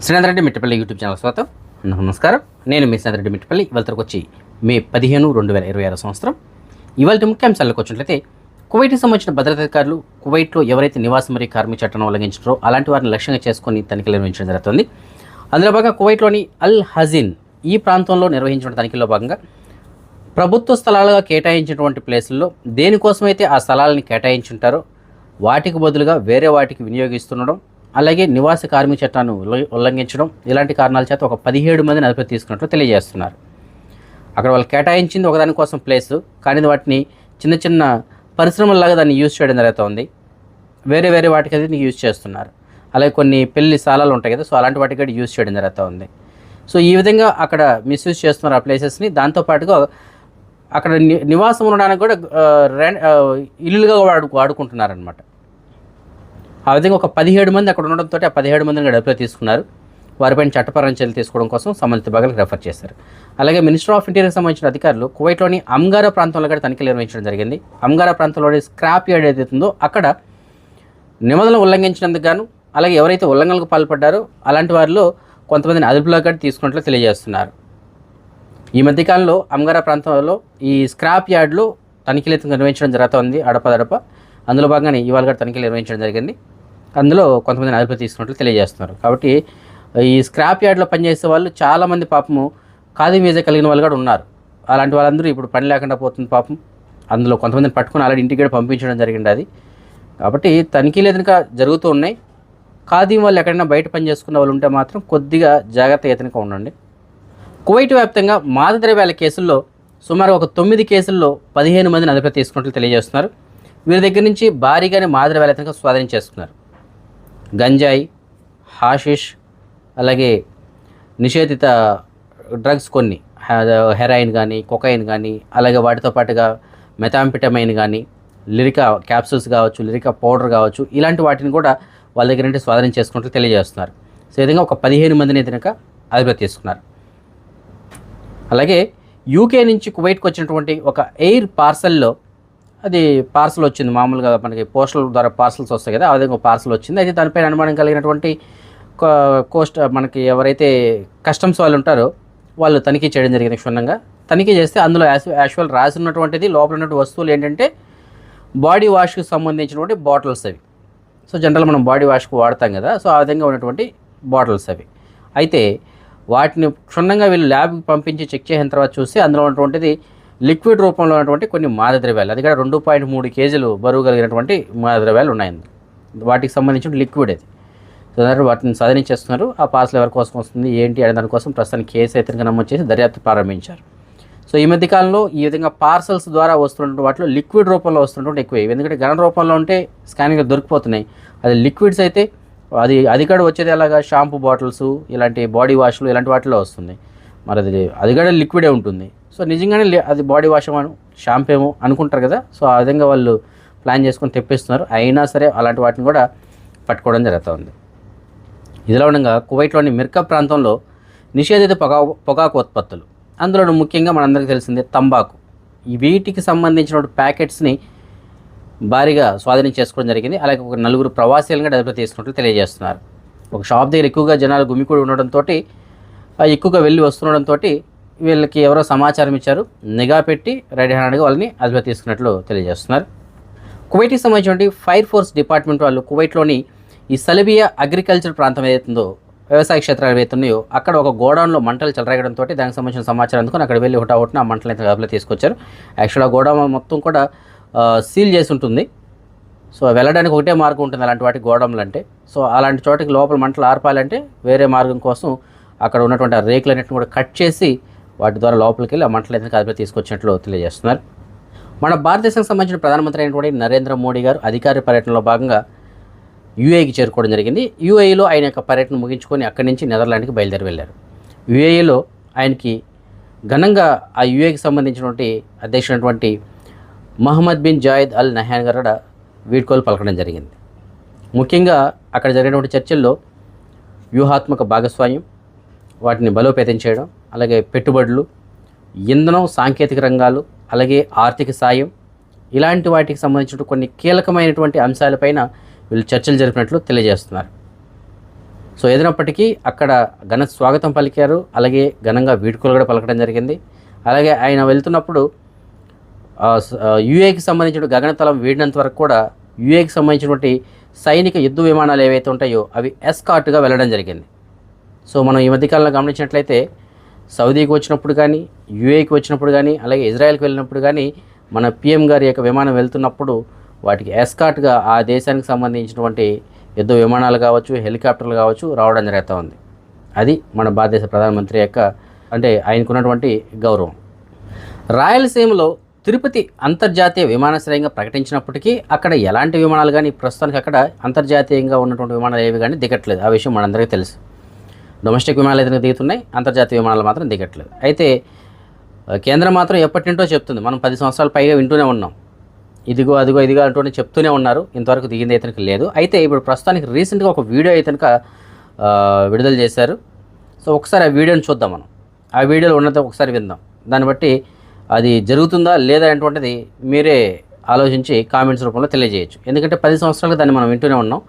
Srinatha Reddy Mittapalli YouTube channel స్వాగతం. నమస్కారం. నేను మీ శ్రీనాథరెడ్డి మిట్టపల్లి. ఇవాళకి వచ్చి మే 15, 2026 సంవత్సరం. ఇవాళ ముఖ్యాంశాలకు వచ్చినట్లయితే, కువైట్కి సంబంధించిన భద్రతాధికారులు కువైట్లో ఎవరైతే నివాస మరియు కార్మిక చట్టాన్ని ఉల్లంఘించారో అలాంటి వారిని లక్ష్యంగా చేసుకొని తనిఖీలు నిర్వహించడం జరుగుతుంది. అందులో భాగంగా కువైట్లోని అల్ హజిన్ ఈ ప్రాంతంలో నిర్వహించిన తనిఖీల్లో భాగంగా ప్రభుత్వ స్థలాలుగా కేటాయించినటువంటి ప్లేసుల్లో దేనికోసమైతే ఆ స్థలాలని కేటాయించుంటారో వాటికి బదులుగా వేరే వాటికి వినియోగిస్తుండడం, అలాగే నివాస కార్మిక చట్టాన్ని ఉల్లంఘించడం, ఇలాంటి కారణాల చేత ఒక 17 మందిని అదుపులోకి తీసుకున్నట్లు తెలియజేస్తున్నారు. అక్కడ వాళ్ళు కేటాయించింది ఒకదాని కోసం ప్లేసు, కానీ వాటిని చిన్న చిన్న పరిశ్రమల్లాగా దాన్ని యూజ్ చేయడం జరుగుతుంది. వేరే వేరే వాటికి అది యూజ్ చేస్తున్నారు. అలాగే కొన్ని పెళ్లి స్థలాలు ఉంటాయి కదా, సో అలాంటి వాటికి కూడా యూజ్ చేయడం జరుగుతుంది. సో ఈ విధంగా అక్కడ మిస్యూజ్ చేస్తున్నారు ఆ ప్లేసెస్ని. దాంతోపాటుగా అక్కడ నివాసం ఉండడానికి కూడా ఇల్లులుగా వాడుకుంటున్నారనమాట. ఆ విధంగా ఒక 17 మంది అక్కడ ఉండడంతో ఆ 17 మందిని అదుపులో తీసుకున్నారు. వారిపైన చట్టపరమైన చర్యలు తీసుకోవడం కోసం సంబంధిత విభాగాలకు రెఫర్ చేశారు. అలాగే మినిస్టర్ ఆఫ్ ఇంటీరియర్కి సంబంధించిన అధికారులు కువైట్లోని అమ్గారా ప్రాంతంలో కూడా తనిఖీలు నిర్వహించడం జరిగింది. అమ్గారా ప్రాంతంలోని స్క్రాప్ యార్డ్ ఏదైతుందో అక్కడ నిబంధనలు ఉల్లంఘించినందుకు గాను, అలాగే ఎవరైతే ఉల్లంఘనలకు పాల్పడ్డారో అలాంటి వారిలో కొంతమందిని అదుపులో కూడా తీసుకున్నట్లు తెలియజేస్తున్నారు. ఈ మధ్యకాలంలో అమ్గారా ప్రాంతంలో ఈ స్క్రాప్ యార్డ్లో తనిఖీలు నిర్వహించడం జరుగుతుంది అడపదడప. అందులో భాగంగానే ఇవాళ కూడా తనిఖీలు నిర్వహించడం జరిగింది. అందులో కొంతమందిని అదుపులో తీసుకున్నట్లు తెలియజేస్తున్నారు. కాబట్టి ఈ స్క్రాప్ యార్డ్లో పనిచేసే వాళ్ళు చాలామంది పాపము ఖాదీ వీజా కలిగిన వాళ్ళు కూడా ఉన్నారు. అలాంటి వాళ్ళందరూ ఇప్పుడు పని లేకుండా పోతుంది పాపం. అందులో కొంతమందిని పట్టుకుని అలాంటి ఇంటికి కూడా పంపించడం జరిగింది అది. కాబట్టి తనిఖీలు ఎదురుగా జరుగుతూ ఉన్నాయి. ఖాదీ వాళ్ళు ఎక్కడైనా బయట పని చేసుకున్న వాళ్ళు ఉంటే మాత్రం కొద్దిగా జాగ్రత్తగా ఉండండి. కువైట్ వ్యాప్తంగా మాదక ద్రవ్యాల కేసుల్లో సుమారు ఒక 9 కేసుల్లో 15 మందిని అదుపులో తీసుకున్నట్లు తెలియజేస్తున్నారు. వీరి దగ్గర నుంచి భారీగానే మాదక ద్రవ్యాల స్వాధీనం చేసుకున్నారు. గంజాయి, హాషిష్, అలాగే నిషేధిత డ్రగ్స్ కొన్ని, హెరాయిన్ కానీ, కొకైన్ కానీ, అలాగే వాటితో పాటుగా మెథాంఫెటమైన్ కానీ, లిరికా క్యాప్సూల్స్ కావచ్చు, లిరికా పౌడర్ కావచ్చు, ఇలాంటి వాటిని కూడా వాళ్ళ దగ్గర నుండి స్వాధీనం చేసుకున్నట్లు తెలియజేస్తున్నారు. సో ఈ విధంగా ఒక 15 మందిని కనుక అదుపులో తీసుకున్నారు. అలాగే యూకే నుంచి కువైట్కి వచ్చినటువంటి ఒక ఎయిర్ పార్సల్లో, అది పార్సల్ వచ్చింది, మామూలుగా మనకి పోస్టల్ ద్వారా పార్సల్స్ వస్తాయి కదా, ఆ విధంగా పార్సల్ వచ్చింది. అయితే దానిపైన అనుమానం కలిగినటువంటి మనకి ఎవరైతే కస్టమ్స్ వాళ్ళు ఉంటారో వాళ్ళు తనిఖీ చేయడం జరిగింది. క్షుణ్ణంగా తనిఖీ చేస్తే అందులో యాక్చువల్ రాసి ఉన్నటువంటిది, లోపల ఉన్నటువంటి వస్తువులు ఏంటంటే బాడీ వాష్కి సంబంధించినటువంటి బాటిల్స్ అవి. సో జనరల్ మనం బాడీ వాష్కి వాడతాం కదా, సో ఆ విధంగా ఉన్నటువంటి బాటిల్స్ అవి. అయితే వాటిని క్షుణ్ణంగా వీళ్ళు ల్యాబ్కి పంపించి చెక్ చేసిన తర్వాత చూసి అందులో ఉన్నటువంటిది లిక్విడ్ రూపంలో ఉన్నటువంటి కొన్ని మాదక ద్రవ్యాలు, అది కూడా 2.3 కేజీలు బరువు కలిగినటువంటి మాదక ద్రవ్యాలు ఉన్నాయండి. వాటికి సంబంధించిన లిక్విడ్ అది. సో వాటిని సాధనించేస్తున్నారు. ఆ పార్సల్ ఎవరి కోసం వస్తుంది ఏంటి అనే దానికోసం ప్రస్తుతానికి కేసు అయితే నమోదు చేసి దర్యాప్తు ప్రారంభించారు. సో ఈ మధ్యకాలంలో ఈ విధంగా పార్సల్స్ ద్వారా వస్తున్నటువంటి వాటిలో లిక్విడ్ రూపంలో వస్తున్నటువంటి ఎక్కువ. ఎందుకంటే ఘన రూపంలో ఉంటే స్కానింగ్లో దొరికిపోతున్నాయి. అది లిక్విడ్స్ అయితే అది కూడా వచ్చేది అలాగా షాంపూ బాటిల్స్, ఇలాంటి బాడీ వాష్లు, ఇలాంటి వాటిలో వస్తుంది. మరి అది కూడా లిక్విడే ఉంటుంది. సో నిజంగానే అది బాడీ వాష్ ఏమో షాంపూ ఏమో అనుకుంటారు కదా, సో ఆ విధంగా వాళ్ళు ప్లాన్ చేసుకొని తెప్పిస్తున్నారు. అయినా సరే అలాంటి వాటిని కూడా పట్టుకోవడం జరుగుతుంది. ఇదిలా ఉండగా కువైట్లోని మిర్కా ప్రాంతంలో నిషేధిత పొగాకు ఉత్పత్తులు, అందులో ముఖ్యంగా మనందరికీ తెలిసిందే తంబాకు, వీటికి సంబంధించిన ప్యాకెట్స్ని భారీగా స్వాధీనం చేసుకోవడం జరిగింది. అలాగే ఒక 4 ప్రవాసీలను కూడా అదుపులో తీసుకున్నట్లు తెలియజేస్తున్నారు. ఒక షాప్ దగ్గర ఎక్కువగా జనాలు గుమికూడి ఉండడంతో, ఎక్కువగా వెళ్ళి వస్తుండడంతో వీళ్ళకి ఎవరో సమాచారం ఇచ్చారు. నిఘా పెట్టి రెడీ హ్యాండ్గా వాళ్ళని అదుపులో తీసుకున్నట్లు తెలియజేస్తున్నారు. కువైట్కి సంబంధించిన ఫైర్ ఫోర్స్ డిపార్ట్మెంట్ వాళ్ళు కువైట్లోని ఈ సలబియా అగ్రికల్చర్ ప్రాంతం ఏదైతుందో, వ్యవసాయ క్షేత్రాలు ఏవైతున్నాయో అక్కడ ఒక గోడౌన్లో మంటలు చెలరేగడంతో దానికి సంబంధించిన సమాచారం అందుకొని అక్కడ వెళ్ళి హుటాహుటిన ఆ మంటలు అయితే అదుపులో తీసుకొచ్చారు. యాక్చువల్గా గోడౌన్ మొత్తం కూడా సీల్ చేసి ఉంటుంది. సో వెళ్ళడానికి ఒకటే మార్గం ఉంటుంది అలాంటి వాటికి గోడౌన్లు అంటే. సో అలాంటి చోటకి లోపల మంటలు ఆర్పాలంటే వేరే మార్గం కోసం అక్కడ ఉన్నటువంటి ఆ రేకులన్నింటిని కూడా కట్ చేసి వాటి ద్వారా లోపలికి వెళ్ళి ఆ మంటలు అయితే అదుపులో తీసుకొచ్చినట్లు తెలియజేస్తున్నారు. మన భారతదేశానికి సంబంధించిన ప్రధానమంత్రి అయినటువంటి నరేంద్ర మోడీ గారు అధికార పర్యటనలో భాగంగా యూఏఈకి చేరుకోవడం జరిగింది. యూఏఈలో ఆయన యొక్క పర్యటన ముగించుకొని అక్కడి నుంచి నెదర్లాండ్కి బయలుదేరి వెళ్ళారు. యూఏఈలో ఆయనకి ఘనంగా ఆ యూఏఈకి సంబంధించినటువంటి అధ్యక్షుడైనటువంటి Mohammed bin Zayed Al Nahyan గారు కూడా వీడ్కోలు పలకడం జరిగింది. ముఖ్యంగా అక్కడ జరిగినటువంటి చర్చల్లో వ్యూహాత్మక భాగస్వామ్యం, వాటిని బలోపేతం చేయడం, అలాగే పెట్టుబడులు, ఇంధనం, సాంకేతిక రంగాలు, అలాగే ఆర్థిక సాయం, ఇలాంటి వాటికి సంబంధించిన కొన్ని కీలకమైనటువంటి అంశాలపైన వీళ్ళు చర్చలు జరిపినట్లు తెలియజేస్తున్నారు. సో ఏదైనప్పటికీ అక్కడ ఘన స్వాగతం పలికారు, అలాగే ఘనంగా వీడ్కోలు కూడా పలకడం జరిగింది. అలాగే ఆయన వెళ్తున్నప్పుడు యుఏకి సంబంధించిన గగనతలం వీడినంత వరకు కూడా యుఏకి సంబంధించినటువంటి సైనిక యుద్ధ విమానాలు ఏవైతే ఉంటాయో అవి ఎస్కార్ట్గా వెళ్ళడం జరిగింది. సో మనం ఈ మధ్యకాలంలో గమనించినట్లయితే సౌదీకి వచ్చినప్పుడు కానీ, యుఏకి వచ్చినప్పుడు కానీ, అలాగే ఇజ్రాయెల్కి వెళ్ళినప్పుడు కానీ మన పిఎం గారి యొక్క విమానం వెళ్తున్నప్పుడు వాటికి ఎస్కార్ట్గా ఆ దేశానికి సంబంధించినటువంటి యుద్ధ విమానాలు కావచ్చు, హెలికాప్టర్లు కావచ్చు రావడం జరుగుతూ ఉంది. అది మన భారతదేశ ప్రధానమంత్రి యొక్క అంటే ఆయనకున్నటువంటి గౌరవం. రాయలసీమలో తిరుపతి అంతర్జాతీయ విమానాశ్రయంగా ప్రకటించినప్పటికీ అక్కడ ఎలాంటి విమానాలు కానీ ప్రస్తుతానికి అక్కడ అంతర్జాతీయంగా ఉన్నటువంటి విమానాలు ఏవి కానీ దిగట్లేదు. ఆ విషయం మనందరికీ తెలుసు. డొమెస్టిక్ విమానాలు అయితే దిగుతున్నాయి, అంతర్జాతీయ విమానాలు మాత్రం దిగట్లేదు. అయితే కేంద్రం మాత్రం ఎప్పటి నుంటో చెప్తుంది, మనం 10 సంవత్సరాల పైగా వింటూనే ఉన్నాం, ఇదిగో అదిగో ఇదిగో అంటూనే చెప్తూనే ఉన్నారు, ఇంతవరకు దిగింది అయితే లేదు. అయితే ఇప్పుడు ప్రస్తుతానికి రీసెంట్గా ఒక వీడియో అయితే విడుదల చేశారు. సో ఒకసారి ఆ వీడియోని చూద్దాం. మనం ఆ వీడియోలో ఉన్నది ఒకసారి విందాం. దాన్ని బట్టి అది జరుగుతుందా లేదా అనేటువంటిది మీరే ఆలోచించి కామెంట్స్ రూపంలో తెలియజేయచ్చు. ఎందుకంటే 10 సంవత్సరాలుగా దాన్ని మనం వింటూనే ఉన్నాం.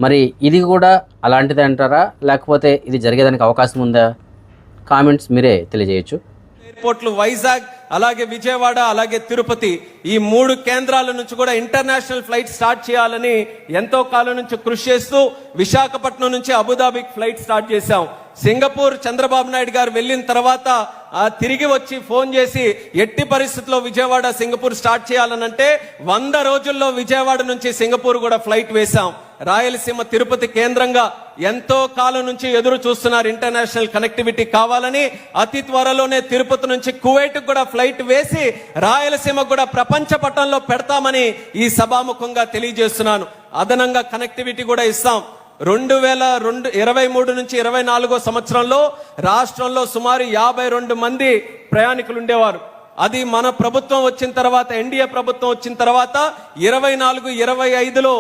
మరి ఇది కూడా అలాంటిదే అంటారా, లేకపోతే ఇది జరిగేదానికి అవకాశం ఉందా? కామెంట్స్ మీరే తెలియజేయచ్చు. ఎయిర్పోర్ట్లు వైజాగ్, అలాగే విజయవాడ, అలాగే తిరుపతి, ఈ 3 కేంద్రాల నుంచి కూడా ఇంటర్నేషనల్ ఫ్లైట్ స్టార్ట్ చేయాలని ఎంతో కాలం నుంచి కృషి చేస్తూ విశాఖపట్నం నుంచి అబుదాబికి ఫ్లైట్ స్టార్ట్ చేశాం. సింగపూర్ చంద్రబాబు నాయుడు గారు వెళ్ళిన తర్వాత తిరిగి వచ్చి ఫోన్ చేసి ఎట్టి పరిస్థితుల్లో విజయవాడ సింగపూర్ స్టార్ట్ చేయాలనంటే 100 రోజుల్లో విజయవాడ నుంచి సింగపూర్ కూడా ఫ్లైట్ వేశాం. రాయలసీమ తిరుపతి కేంద్రంగా ఎంతో కాలం నుంచి ఎదురు చూస్తున్నారు ఇంటర్నేషనల్ కనెక్టివిటీ కావాలని. అతి త్వరలోనే తిరుపతి నుంచి కువైట్ కూడా ఫ్లైట్ వేసి రాయలసీమ కూడా ప్రపంచ పటంలో పెడతామని ఈ సభాముఖంగా తెలియజేస్తున్నాను. అదనంగా కనెక్టివిటీ కూడా ఇస్తాం. 2023 నుంచి 24 సంవత్సరంలో రాష్ట్రంలో సుమారు 52 మంది ప్రయాణికులు ఉండేవారు. అది మన ప్రభుత్వం వచ్చిన తర్వాత, ఎన్డీఏ ప్రభుత్వం వచ్చిన తర్వాత 24-25లో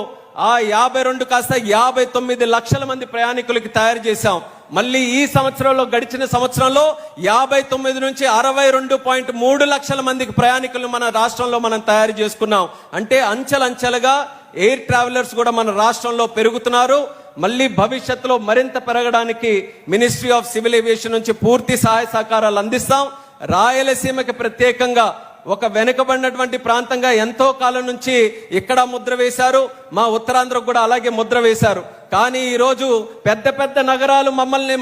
ఆ 52 కాస్త 59 లక్షల మంది ప్రయాణికులకి తయారు చేశాం. మళ్ళీ ఈ సంవత్సరంలో, గడిచిన సంవత్సరంలో 59 నుంచి 62.3 లక్షల మందికి ప్రయాణికులను మన రాష్ట్రంలో మనం తయారు చేసుకున్నాం. అంటే అంచెలంచెలుగా ఎయిర్ ట్రావెలర్స్ కూడా మన రాష్ట్రంలో పెరుగుతున్నారు. మళ్ళీ భవిష్యత్తులో మరింత పెరగడానికి మినిస్ట్రీ ఆఫ్ సివిల్ ఏవియేషన్ నుంచి పూర్తి సహాయ సహకారాలు అందిస్తాం. రాయలసీమకి ప్రత్యేకంగా ఒక వెనుకబడినటువంటి ప్రాంతంగా ఎంతో కాలం నుంచి ఇక్కడ ముద్ర వేశారు, మా ఉత్తరాంధ్రకు కూడా అలాగే ముద్ర వేశారు. కానీ ఈరోజు పెద్ద పెద్ద నగరాలు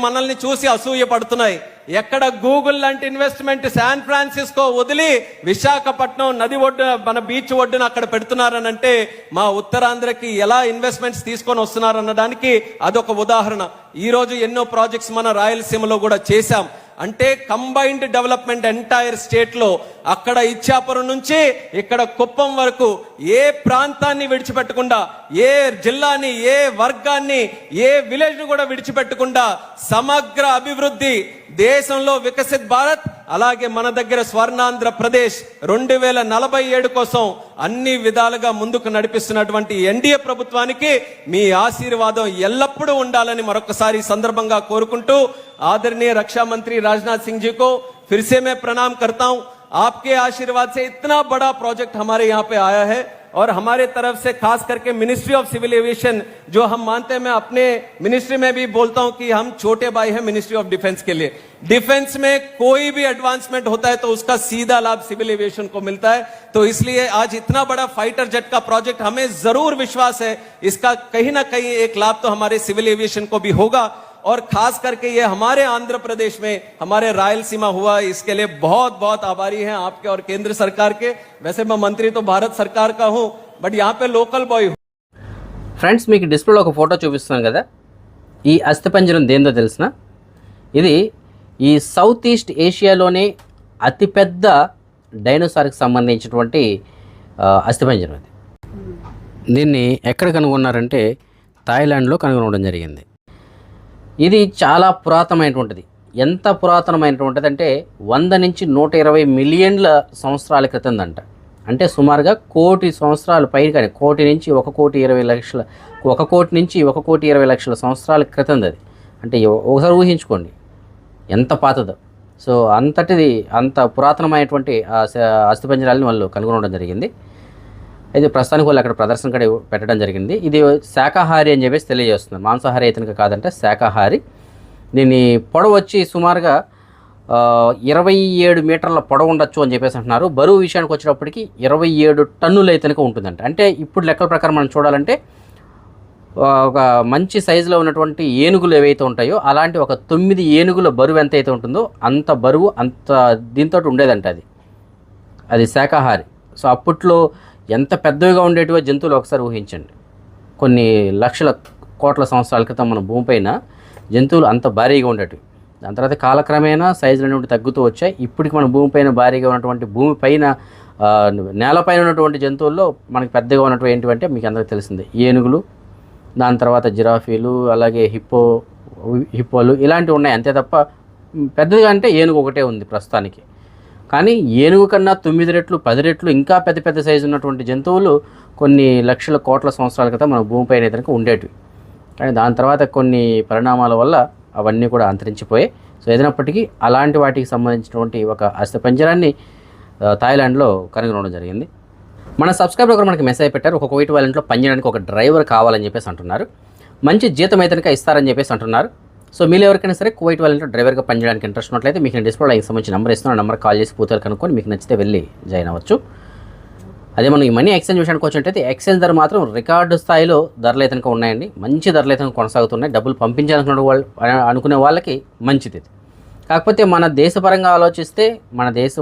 మనల్ని చూసి అసూయ పడుతున్నాయి. ఎక్కడ గూగుల్ లాంటి ఇన్వెస్ట్మెంట్ శాన్ ఫ్రాన్సిస్కో వదిలి విశాఖపట్నం నది ఒడ్డు, మన బీచ్ ఒడ్డున అక్కడ పెడుతున్నారనంటే మా ఉత్తరాంధ్రకి ఎలా ఇన్వెస్ట్మెంట్స్ తీసుకొని వస్తున్నారనడానికి అదొక ఉదాహరణ. ఈ రోజు ఎన్నో ప్రాజెక్ట్స్ మన రాయలసీమలో కూడా చేశాం. అంటే కంబైన్డ్ డెవలప్మెంట్ ఎంటైర్ స్టేట్ లో, అక్కడ ఇచ్చాపురం నుంచి ఇక్కడ కుప్పం వరకు ఏ ప్రాంతాన్ని విడిచిపెట్టకుండా, ఏ జిల్లాని, ఏ వర్గాన్ని, ఏ విలేజ్ ను కూడా విడిచిపెట్టకుండా సమగ్ర అభివృద్ధి, దేశంలో వికసిత్ భారత్, అలాగే మన దగ్గర స్వర్ణాంధ్రప్రదేశ్ 2047 కోసం అన్ని విధాలుగా ముందుకు నడిపిస్తున్నటువంటి ఎన్డీఏ ప్రభుత్వానికి మీ ఆశీర్వాదం ఎల్లప్పుడూ ఉండాలని మరొకసారి సందర్భంగా కోరుకుంటూ, आदरणीय रक्षा मंत्री राजनाथ सिंह जी को फिर से मैं प्रणाम करता हूं. आपके आशीर्वाद से इतना बड़ा प्रोजेक्ट हमारे यहाँ पे आया है और हमारे तरफ से खास करके मिनिस्ट्री ऑफ सिविल एविएशन जो हम मानते हैं, मैं अपने मिनिस्ट्री में भी बोलता हूं कि हम छोटे भाई हैं मिनिस्ट्री ऑफ डिफेंस के लिए. डिफेंस में कोई भी एडवांसमेंट होता है तो उसका सीधा लाभ सिविल एविएशन को मिलता है. तो इसलिए आज इतना बड़ा फाइटर जेट का प्रोजेक्ट, हमें जरूर विश्वास है इसका कहीं ना कहीं एक लाभ तो हमारे सिविल एविएशन को भी होगा. और खास करके ये हमारे आंध्र प्रदेश में, हमारे रायलसीमा हुआ, इसके लिए बहुत बहुत आभारी हैं आपके और केंद्र सरकार के. वैसे मैं मंत्री तो भारत सरकार का हूं, बट यहाँ पे लोकल बॉय हूं. ఫ్రెండ్స్, మీకు డిస్ప్లేలో ఒక ఫోటో చూపిస్తున్నాను కదా, ఈ అస్థిపంజరం దేందో తెలిసిన? ఇది ఈ సౌత్ ఈస్ట్ ఏషియాలోనే అతిపెద్ద డైనోసార్కి సంబంధించినటువంటి అస్థిపంజరం. అది దీన్ని ఎక్కడ కనుగొన్నారంటే థాయిలాండ్లో కనుగొనడం జరిగింది. ఇది చాలా పురాతనమైనటువంటిది. ఎంత పురాతనమైనటువంటిది అంటే 100 నుంచి 120 మిలియన్ల సంవత్సరాల క్రితందంట. అంటే సుమారుగా 1 కోటి సంవత్సరాల పైన, కానీ 1 కోటి నుంచి 1 కోటి 20 లక్షల, 1 కోటి నుంచి 1 కోటి 20 లక్షల సంవత్సరాల క్రితంది అది. అంటే ఒకసారి ఊహించుకోండి ఎంత పాతదో. సో అంత పురాతనమైనటువంటి అస్థిపంజరాలని వాళ్ళు కనుగొనడం జరిగింది. అయితే ప్రస్తుతానికి వాళ్ళు అక్కడ ప్రదర్శన కూడా పెట్టడం జరిగింది. ఇది శాకాహారి అని చెప్పేసి తెలియజేస్తుంది. మాంసాహారి అయితే కాదంటే శాకాహారి. దీని పొడవు వచ్చి సుమారుగా 27 మీటర్ల పొడవు ఉండొచ్చు అని చెప్పేసి అంటున్నారు. బరువు విషయానికి వచ్చేటప్పటికి 27 టన్నులు అయితే ఉంటుందంట. అంటే ఇప్పుడు లెక్కల ప్రకారం మనం చూడాలంటే ఒక మంచి సైజులో ఉన్నటువంటి ఏనుగులు ఏవైతే ఉంటాయో అలాంటి ఒక 9 ఏనుగుల బరువు ఎంత అయితే ఉంటుందో అంత బరువు అంత దీంతో ఉండేదంట. అది శాకాహారి. సో అప్పట్లో ఎంత పెద్దవిగా ఉండేటివో జంతువులు ఒకసారి ఊహించండి. కొన్ని లక్షల కోట్ల సంవత్సరాల క్రితం మన భూమిపైన జంతువులు అంత భారీగా ఉండేటివి. దాని తర్వాత కాలక్రమేణా సైజులు అనేవి తగ్గుతూ వచ్చాయి. ఇప్పటికి మన భూమిపైన భారీగా ఉన్నటువంటి భూమిపైన నేలపైన ఉన్నటువంటి జంతువుల్లో మనకి పెద్దగా ఉన్నటువంటి ఏంటివంటే మీకు అందరికీ తెలిసిందే ఏనుగులు, దాని తర్వాత జిరాఫీలు, అలాగే హిప్పోలు ఇలాంటివి ఉన్నాయి. అంతే తప్ప పెద్దగా అంటే ఏనుగు ఒకటే ఉంది ప్రస్తుతానికి. కానీ ఏనుగు కన్నా 9 రెట్లు 10 రెట్లు ఇంకా పెద్ద పెద్ద సైజు ఉన్నటువంటి జంతువులు కొన్ని లక్షల కోట్ల సంవత్సరాల క్రితం మన భూమిపైన ఏదైనా ఉండేటివి. కానీ దాని తర్వాత కొన్ని పరిణామాల వల్ల అవన్నీ కూడా అంతరించిపోయాయి. సో ఏదైనప్పటికీ అలాంటి వాటికి సంబంధించినటువంటి ఒక అస్థిపంజరాన్ని థాయిలాండ్లో కనుగొనడం జరిగింది. మన సబ్స్క్రైబర్ ఒకరు మనకి మెసేజ్ పెట్టారు. ఒక కువైట్ వాళ్ళంట్లో పనిచేయడానికి ఒక డ్రైవర్ కావాలని చెప్పేసి అంటున్నారు. మంచి జీతం అయితే ఇస్తారని చెప్పేసి అంటున్నారు. సో మీరు ఎవరికైనా సరే కువైట్ వాళ్ళంట్లో డ్రైవర్గా పనిచేయడానికి ఇంట్రెస్ట్ ఉన్నట్లయితే మీకు నేను డిస్ప్లేలో దీనికి సంబంధించి నెంబర్ ఇస్తున్నాను. నెంబర్ కాల్ చేసి పూర్తిగా కనుక్కొని మీకు నచ్చితే వెళ్ళి జాయిన్ అవ్వచ్చు. అదే మనం ఈ మనీ ఎక్స్చేంజ్ విషయానికి వచ్చినట్టయితే ఎక్స్చేంజ్ ధర మాత్రం రికార్డు స్థాయిలో ధరలు అయితే ఉన్నాయండి. మంచి ధరలు అయితే కొనసాగుతున్నాయి. డబ్బులు అనుకునే వాళ్ళకి మంచిది. కాకపోతే మన దేశపరంగా ఆలోచిస్తే మన దేశ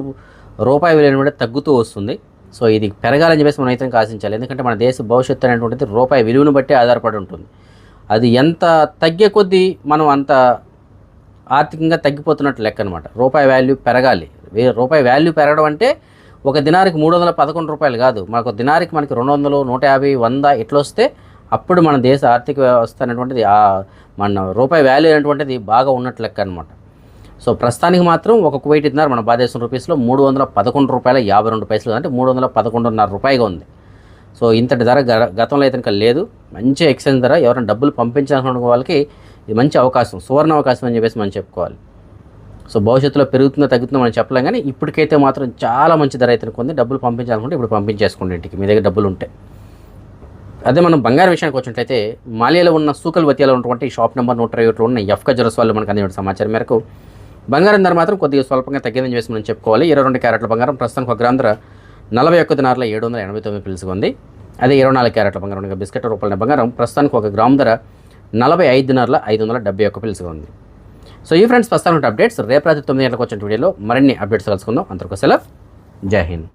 రూపాయి విలువ కూడా తగ్గుతూ వస్తుంది. సో ఇది పెరగాలని చెప్పేసి మనం అయితే ఆశించాలి. ఎందుకంటే మన దేశ భవిష్యత్తు అనేటువంటిది రూపాయి విలువను బట్టి ఆధారపడి ఉంటుంది. అది ఎంత తగ్గే కొద్దీ మనం అంత ఆర్థికంగా తగ్గిపోతున్నట్టు లెక్క అనమాట. రూపాయి వాల్యూ పెరగాలి. రూపాయి వాల్యూ పెరగడం అంటే ఒక దినారికి 311 రూపాయలు కాదు, మనకు దినారికి మనకి 200, 150, 100 ఇట్లా వస్తే అప్పుడు మన దేశ ఆర్థిక వ్యవస్థ అనేటువంటిది మన రూపాయి వాల్యూ అనేటువంటిది బాగా ఉన్నట్టు లెక్క అనమాట. సో ప్రస్తుతానికి మాత్రం ఒక కువైట్ దినార్ మన భారతదేశం రూపీస్లో 311 రూపాయల 52 పైసలు, అంటే 311.5 రూపాయగా ఉంది. సో ఇంతటి ధర గతంలో అయితే ఇంకా లేదు. మంచి ఎక్స్చేంజ్ ధర. ఎవరైనా డబ్బులు పంపించాలనుకున్న వాళ్ళకి ఇది మంచి అవకాశం, సువర్ణ అవకాశం అని చెప్పేసి మనం చెప్పుకోవాలి. సో భవిష్యత్తులో పెరుగుతుందో తగ్గుతుందో మనం చెప్పలేం, కానీ ఇప్పటికైతే మాత్రం చాలా మంచి ధర అయితే కొంది. డబ్బులు పంపించాలనుకుంటే ఇప్పుడు పంపించేసుకోండి ఇంటికి, మీ దగ్గర డబ్బులు ఉంటే. అదే మనం బంగారం విషయానికి వచ్చినట్లయితే మాలియాలో ఉన్న సూకల్ వతియాలో ఉన్నటువంటి షాప్ నెంబర్ 121లో ఉన్న ఎఫ్కా జ్యువెలర్స్ వాళ్ళు మనకు అందిన సమాచారం మేరకు బంగారం ధర మాత్రం కొద్దిగా స్వల్పంగా తగ్గిందని చెప్పేసి మనం చెప్పుకోవాలి. 22 క్యారెట్ల బంగారం ప్రస్తుతానికి 1 గ్రామ్ ధర 41 దినార్ల 789 పిలుసుగా ఉంది. అదే 24 క్యారెట్ల బంగారం బిస్కెట్ రూపాయల బంగారం ప్రస్తుతానికి 1 గ్రామ్ ధర 45 దినార్ల 571 పిలుసుగా ఉంది. సో ఈ ఫ్రెండ్స్ ప్రస్తుతానికి అప్డేట్స్. రేపు రాత్రి 9 గంటలకు వచ్చిన వీడియోలో మరిన్ని అప్డేట్స్ కలుసుకుందాం. అంతవరకు సెలవు. జై హింద్.